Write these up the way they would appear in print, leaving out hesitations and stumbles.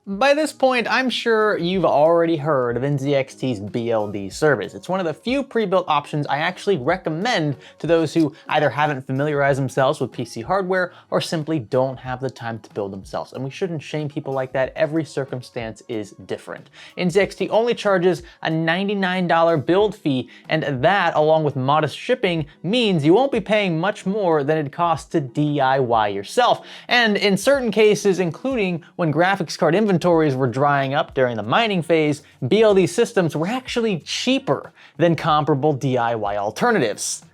By this point, I'm sure you've already heard of NZXT's BLD service. It's one of the few pre-built options I actually recommend to those who either haven't familiarized themselves with PC hardware or simply don't have the time to build themselves. And we shouldn't shame people like that. Every circumstance is different. NZXT only charges a $99 build fee, and that, along with modest shipping, means you won't be paying much more than it costs to DIY yourself. And in certain cases, including when graphics card inventories were drying up during the mining phase, BLD systems were actually cheaper than comparable DIY alternatives.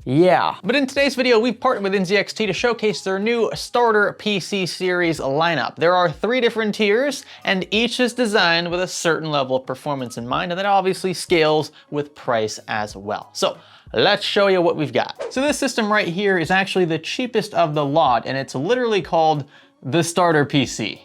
Yeah. But in today's video, we've partnered with NZXT to showcase their new starter PC series lineup. There are 3 different tiers, and each is designed with a certain level of performance in mind, and that obviously scales with price as well. So let's show you what we've got. So this system right here is actually the cheapest of the lot, and it's literally called the starter PC.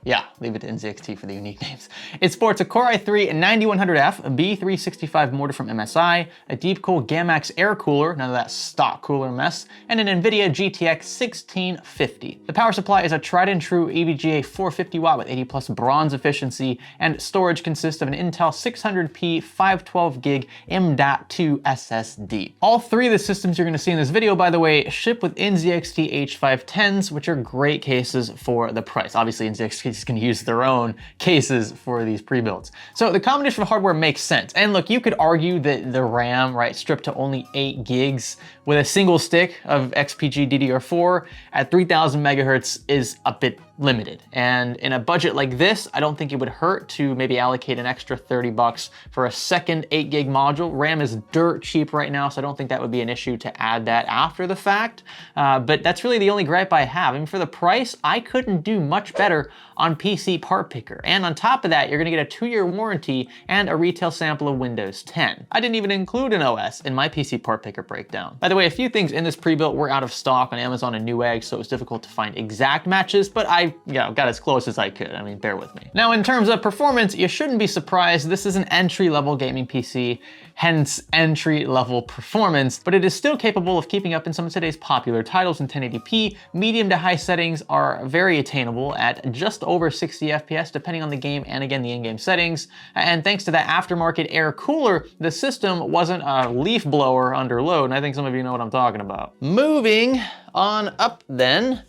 Yeah, leave it to NZXT for the unique names. It sports a Core i3 9100F, a B365 motor from MSI, a Deepcool Gamax air cooler, none of that stock cooler mess, and an NVIDIA GTX 1650. The power supply is a tried and true EVGA 450 watt with 80 plus bronze efficiency, and storage consists of an Intel 600p 512 gig M.2 SSD. All 3 of the systems you're gonna see in this video, by the way, ship with NZXT H510s, which are great cases for the price. Obviously, NZXT can use their own cases for these pre-builds. So the combination of hardware makes sense. And look, you could argue that the RAM, right, stripped to only 8 gigs with a single stick of XPG DDR4 at 3000 megahertz is a bit limited. And in a budget like this, I don't think it would hurt to maybe allocate an extra 30 bucks for a second 8 gig module. RAM is dirt cheap right now, so I don't think that would be an issue to add that after the fact. But that's really the only gripe I have. I mean, for the price, I couldn't do much better on PC Part Picker. And on top of that, you're gonna get a 2-year warranty and a retail sample of Windows 10. I didn't even include an OS in my PC Part Picker breakdown. By the way, a few things in this pre-built were out of stock on Amazon and Newegg, so it was difficult to find exact matches, but I got as close as I could. I mean, bear with me. Now, in terms of performance, you shouldn't be surprised. This is an entry-level gaming PC, hence entry-level performance, but it is still capable of keeping up in some of today's popular titles in 1080p. Medium to high settings are very attainable at just over 60 FPS, depending on the game and again, the in-game settings. And thanks to that aftermarket air cooler, the system wasn't a leaf blower under load, and I think some of you know what I'm talking about. Moving on up then,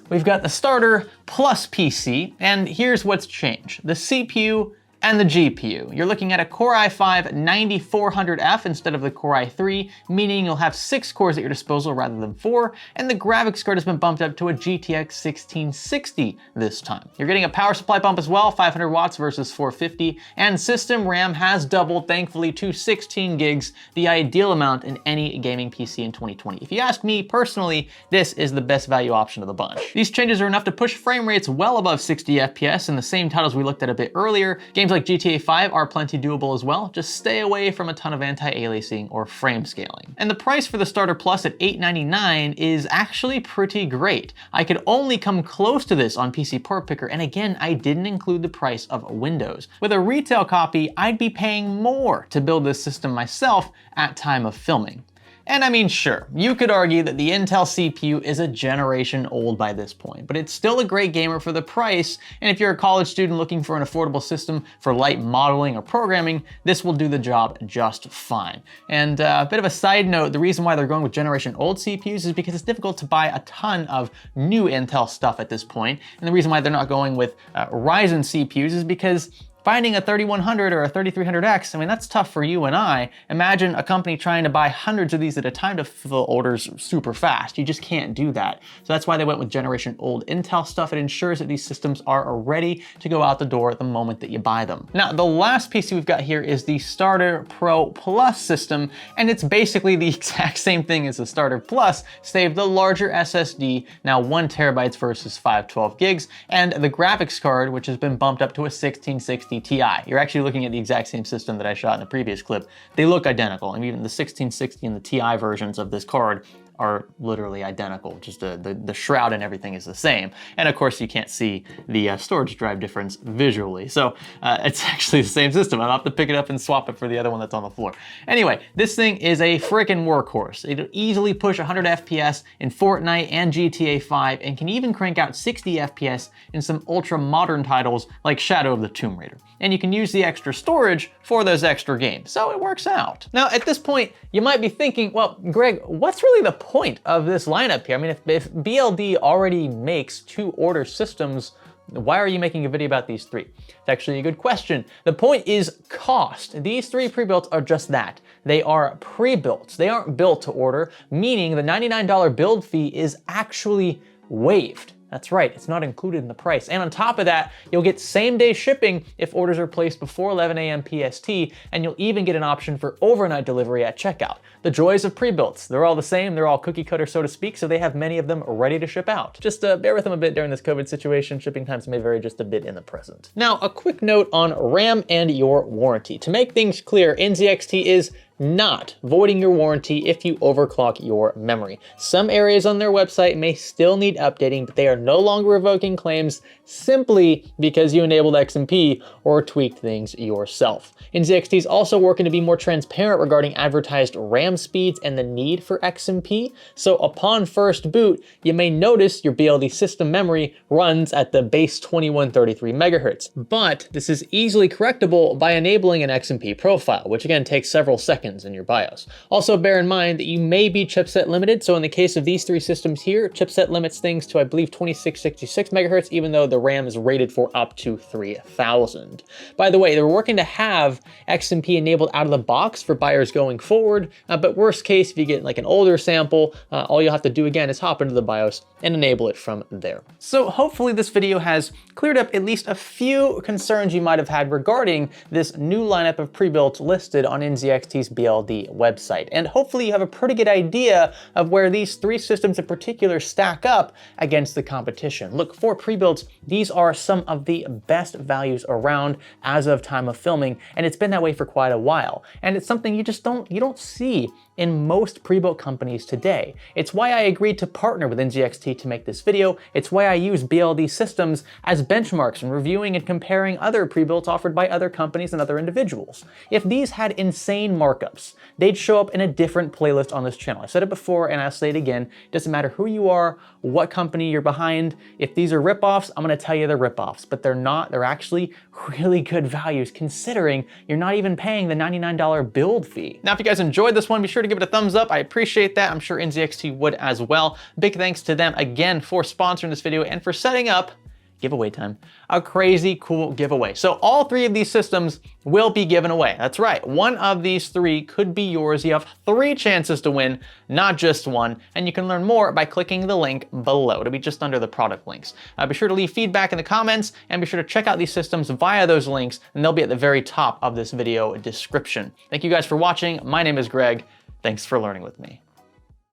we've got the starter plus PC, and here's what's changed. The CPU and the GPU. You're looking at a Core i5 9400F instead of the Core i3, meaning you'll have 6 cores at your disposal rather than 4, and the graphics card has been bumped up to a GTX 1660 this time. You're getting a power supply bump as well, 500 watts versus 450, and system RAM has doubled, thankfully, to 16 gigs, the ideal amount in any gaming PC in 2020. If you ask me personally, this is the best value option of the bunch. These changes are enough to push frame rates well above 60 FPS in the same titles we looked at a bit earlier. Games like GTA 5 are plenty doable as well. Just stay away from a ton of anti-aliasing or frame scaling. And the price for the Starter Plus at $899 is actually pretty great. I could only come close to this on PC Part Picker, and again, I didn't include the price of Windows. With a retail copy, I'd be paying more to build this system myself at time of filming. And I mean, sure, you could argue that the Intel CPU is a generation old by this point, but it's still a great gamer for the price, and if you're a college student looking for an affordable system for light modeling or programming, this will do the job just fine. And a bit of a side note, the reason why they're going with generation old CPUs is because it's difficult to buy a ton of new Intel stuff at this point, and the reason why they're not going with Ryzen CPUs is because finding a 3100 or a 3300X, I mean, that's tough for you and I. Imagine a company trying to buy hundreds of these at a time to fulfill orders super fast. You just can't do that. So that's why they went with generation old Intel stuff. It ensures that these systems are ready to go out the door the moment that you buy them. Now, the last PC we've got here is the Starter Pro Plus system, and it's basically the exact same thing as the Starter Plus, save the larger SSD, now 1 terabytes versus 512 gigs, and the graphics card, which has been bumped up to a 1660 Ti. You're actually looking at the exact same system that I shot in the previous clip. They look identical, and even the 1660 and the Ti versions of this card are literally identical. Just the shroud and everything is the same. And of course, you can't see the storage drive difference visually. So it's actually the same system. I'll have to pick it up and swap it for the other one that's on the floor. Anyway, this thing is a freaking workhorse. It'll easily push 100 FPS in Fortnite and GTA 5 and can even crank out 60 FPS in some ultra modern titles like Shadow of the Tomb Raider. And you can use the extra storage for those extra games. So it works out. Now, at this point, you might be thinking, well, Greg, what's really the point of this lineup here? I mean, if BLD already makes 2-order systems, why are you making a video about these 3? It's actually a good question. The point is cost. These 3 pre-builts are just that. They are pre-built. They aren't built to order, meaning the $99 build fee is actually waived. That's right, it's not included in the price. And on top of that, you'll get same-day shipping if orders are placed before 11 a.m. PST, and you'll even get an option for overnight delivery at checkout. The joys of pre-builts. They're all the same, they're all cookie cutter, so to speak, so they have many of them ready to ship out. Just bear with them a bit during this COVID situation. Shipping times may vary just a bit in the present. Now, a quick note on RAM and your warranty. To make things clear, NZXT is not voiding your warranty if you overclock your memory. Some areas on their website may still need updating, but they are no longer revoking claims simply because you enabled XMP or tweaked things yourself. NZXT is also working to be more transparent regarding advertised RAM speeds and the need for XMP. So upon first boot, you may notice your BLD system memory runs at the base 2133 megahertz. But this is easily correctable by enabling an XMP profile, which again takes several seconds in your BIOS. Also bear in mind that you may be chipset limited. So in the case of these 3 systems here, chipset limits things to, I believe, 2666 megahertz, even though the RAM is rated for up to 3000. By the way, they're working to have XMP enabled out of the box for buyers going forward, but worst case, if you get like an older sample, all you'll have to do again is hop into the BIOS and enable it from there. So hopefully this video has cleared up at least a few concerns you might have had regarding this new lineup of pre-builts listed on NZXT's BLD website. And hopefully you have a pretty good idea of where these 3 systems in particular stack up against the competition. Look, for pre-builts, these are some of the best values around as of time of filming, and it's been that way for quite a while. And it's something you don't see in most pre-built companies today. It's why I agreed to partner with NZXT to make this video. It's why I use BLD systems as benchmarks in reviewing and comparing other pre-builts offered by other companies and other individuals. If these had insane markups, they'd show up in a different playlist on this channel. I said it before and I'll say it again. It doesn't matter who you are, what company you're behind. If these are ripoffs, I'm gonna tell you they're ripoffs, but they're not. They're actually really good values considering you're not even paying the $99 build fee. Now, if you guys enjoyed this one, be sure to give it a thumbs up. I appreciate that. I'm sure NZXT would as well. Big thanks to them again for sponsoring this video and for setting up, giveaway time, a crazy cool giveaway. So all 3 of these systems will be given away. That's right. One of these 3 could be yours. You have 3 chances to win, not just one. And you can learn more by clicking the link below. It'll be just under the product links. Be sure to leave feedback in the comments and be sure to check out these systems via those links, and they'll be at the very top of this video description. Thank you guys for watching. My name is Greg. Thanks for learning with me.